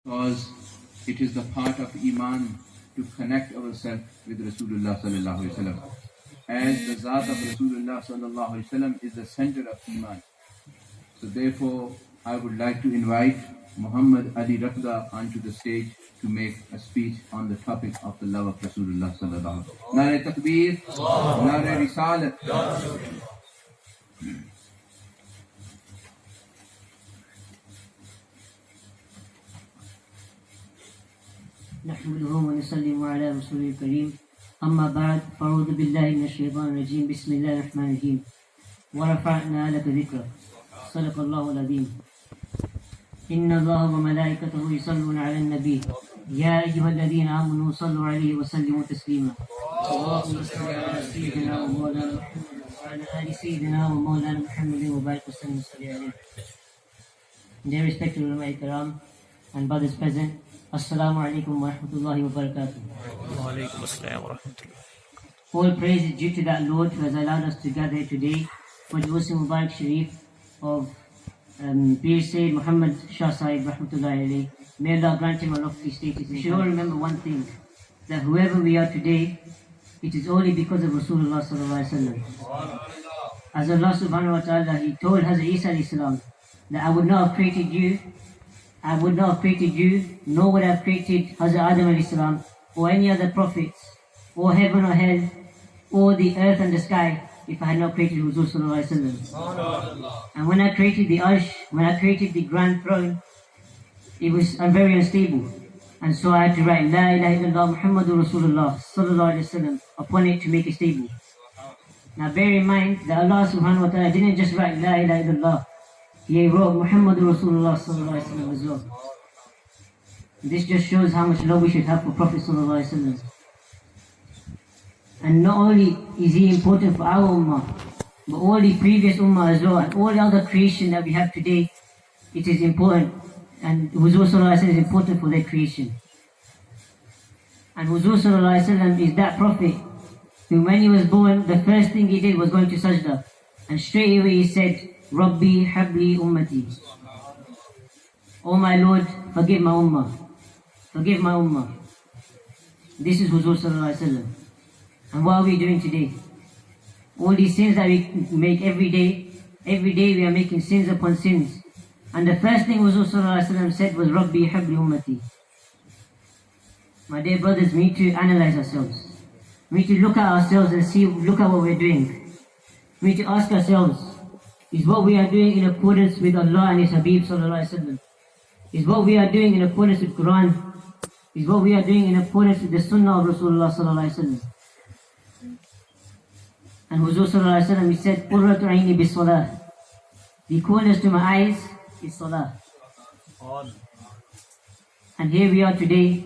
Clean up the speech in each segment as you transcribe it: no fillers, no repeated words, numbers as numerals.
because it is the part of Iman to connect ourselves with Rasulullah sallallahu alaihi wasallam. As the Zat of Rasulullah sallallahu alaihi wasallam is the center of Iman. So therefore, I would like to invite Muhammad Ali Rakda onto the stage to make a speech on the topic of the love of Rasulullah sallallahu alaihi wasallam. Nare Takbir, Nare Risalat. نحمده ونسلم على رسوله الكريم أما بعد فأعوذ بالله من الشيطان الرجيم بسم الله الرحمن الرحيم ورفعنا لك ذكرك صدق الله العظيم إن الله وملائكته يصلون على النبي يا أيها الذين آمنوا صلوا عليه وسلموا تسليما اللهم صل على سيدنا ومولانا محمد وعلى آل سيدنا ومولانا محمد وبارك وسلم عليه. Dear respected ulama ikram and brothers present, Assalamu alaikum wa rahmatullahi wa barakatuh. Wa alaikum assalam wa rahmatullahi. All praise is due to that Lord who has allowed us to gather today for the Muslim Mubarak Sharif of Peer Sayyid Muhammad Shah Sahib rahmatullahi alayhi. May Allah grant him a lofty status. We should all remember one thing, that whoever we are today, it is only because of Rasulullah sallallahu alaihi wasallam. As Allah subhanahu wa ta'ala, He told Hazrat Isa alayhi salam that I would not have created you, nor would I have created Hazrat Adam alayhi salam or any other prophets, or heaven or hell, or the earth and the sky, if I had not created Huzur sallallahu alaihi wasallam. And when I created the Arsh, when I created the grand throne, it was very unstable. And so I had to write La ilaha illallah Muhammadur Rasulullah sallallahu alaihi wasallam upon it to make it stable. Now bear in mind that Allah subhanahu wa ta'ala didn't just write La ilaha illallah, He wrote Muhammadur Rasulullah sallallahu alaihi wasallam as well. This just shows how much love we should have for Prophet sallallahu alaihi wasallam. And not only is he important for our ummah, but all the previous ummah as well, and all the other creation that we have today, it is important. And Huzur sallallahu alaihi wasallam is important for their creation. And Huzur sallallahu alaihi wasallam is that prophet who, when he was born, the first thing he did was going to sajda. And straight away he said, Rabbi habli ummati. Oh my Lord, forgive my ummah. Forgive my ummah. This is Huzur sallallahu alaihi wasallam. And what are we doing today? All these sins that we make every day we are making sins upon sins. And the first thing Huzur sallallahu alaihi wasallam said was, Rabbi habli ummati. My dear brothers, we need to analyze ourselves. We need to look at ourselves and look at what we're doing. We need to ask ourselves, is what we are doing in accordance with Allah and His Habib sallallahu alaihi wasallam? Is what we are doing in accordance with Quran? Is what we are doing in accordance with the Sunnah of Rasulullah sallallahu alaihi wasallam? And Huzur sallallahu alaihi wasallam, he said, Qurratu aini bis salah. The coolness to my eyes is salah. And here we are today.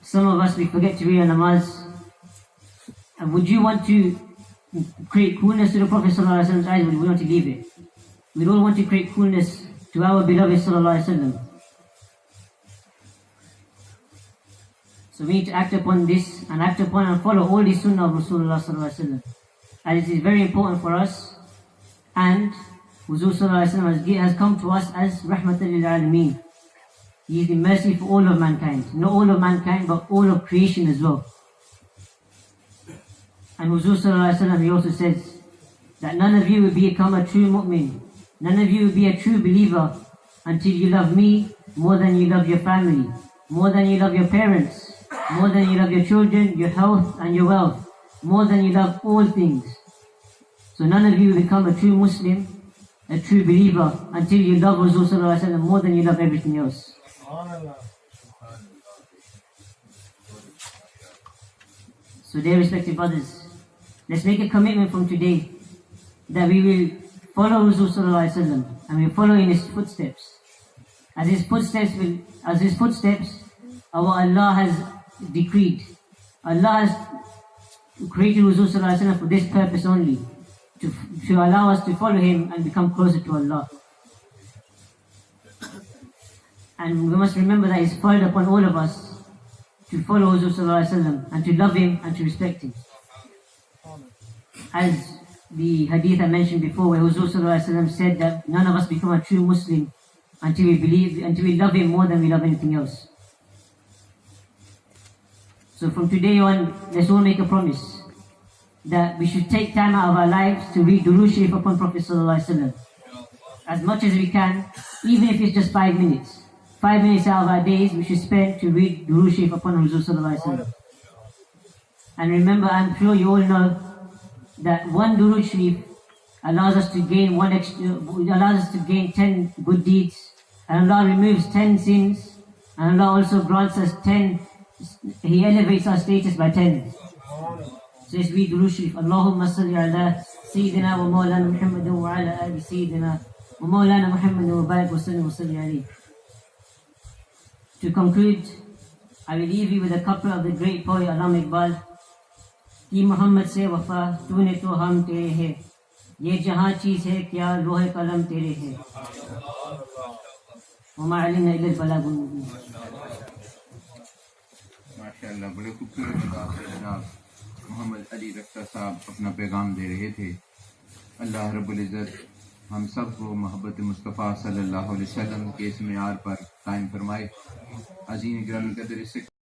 Some of us, we forget to read our namaz. And would you want to create coolness to the Prophet sallallahu alaihi wasallam's eyes, or would we want to leave it? We all want to create coolness to our beloved sallallahu alaihi wasallam. So we need to act upon this and act upon and follow all the sunnah of Rasulullah sallallahu alaihi wasallam. And it is very important for us. And Huzur sallallahu alaihi wasallam has come to us as rahmatan lil alameen. He is the mercy for all of mankind. Not all of mankind, but all of creation as well. And Huzur sallallahu alaihi wasallam, he also says that none of you will become a true mu'min. None of you will be a true believer until you love me more than you love your family, more than you love your parents, more than you love your children, your health and your wealth, more than you love all things. So none of you will become a true Muslim, a true believer, until you love Rasul sallallahu alaihi wasallam more than you love everything else. So dear respected brothers, let's make a commitment from today that we will follow Rasul sallallahu alaihi wasallam and we will follow in his footsteps. As his footsteps are what Allah has decreed. Allah has created Rasul sallallahu alaihi wasallam for this purpose only, to allow us to follow him and become closer to Allah. And we must remember that it's fallen upon all of us to follow Rasul sallallahu alaihi wasallam and to love him and to respect him. As the hadith I mentioned before, where Huzur sallallahu alaihi wasallam said that none of us become a true Muslim until we love Him more than we love anything else. So from today on, let's all make a promise that we should take time out of our lives to read Durood Sharif upon Prophet Sallallahu Alaihi Wasallam as much as we can, even if it's just 5 minutes. 5 minutes out of our days we should spend to read Durood Sharif upon Rasul Sallallahu Alaihi Wasallam. And remember, I'm sure you all know that one Durood Sharif allows us to gain 10 good deeds, and Allah removes 10 sins, and Allah also grants us 10. He elevates our status by 10. So let's read Durood Sharif. Allahumma salli ala Sayyidina wa Mawlana Muhammadin wa ala ali Sayyidina wa Mawlana Muhammadin wa barik wa sallim wa salli alayhi. To conclude, I will leave you with a couple of the great poet Allama Iqbal. कि मोहम्मद से वफा तूने तो हम तेरे है, ये जहाँ चीज़ है क्या लोहे कलम तेरे है, वमा अलैना इल्लल बलागुल मुबीन. माशाअल्लाह, बड़े खूबसूरत अंदाज से जनाब मोहम्मद अली रख्ता साहब अपना पैगाम दे रहे थे. अल्लाह रब्बुल इज़्ज़त हम सब को मोहब्बत मुस्तफ़ा सल्लल्लाहु अलैहि वसल्लम के इस मेयार पर कायम फरमाए. अज़ीज़ गिरामी क़दर, इससे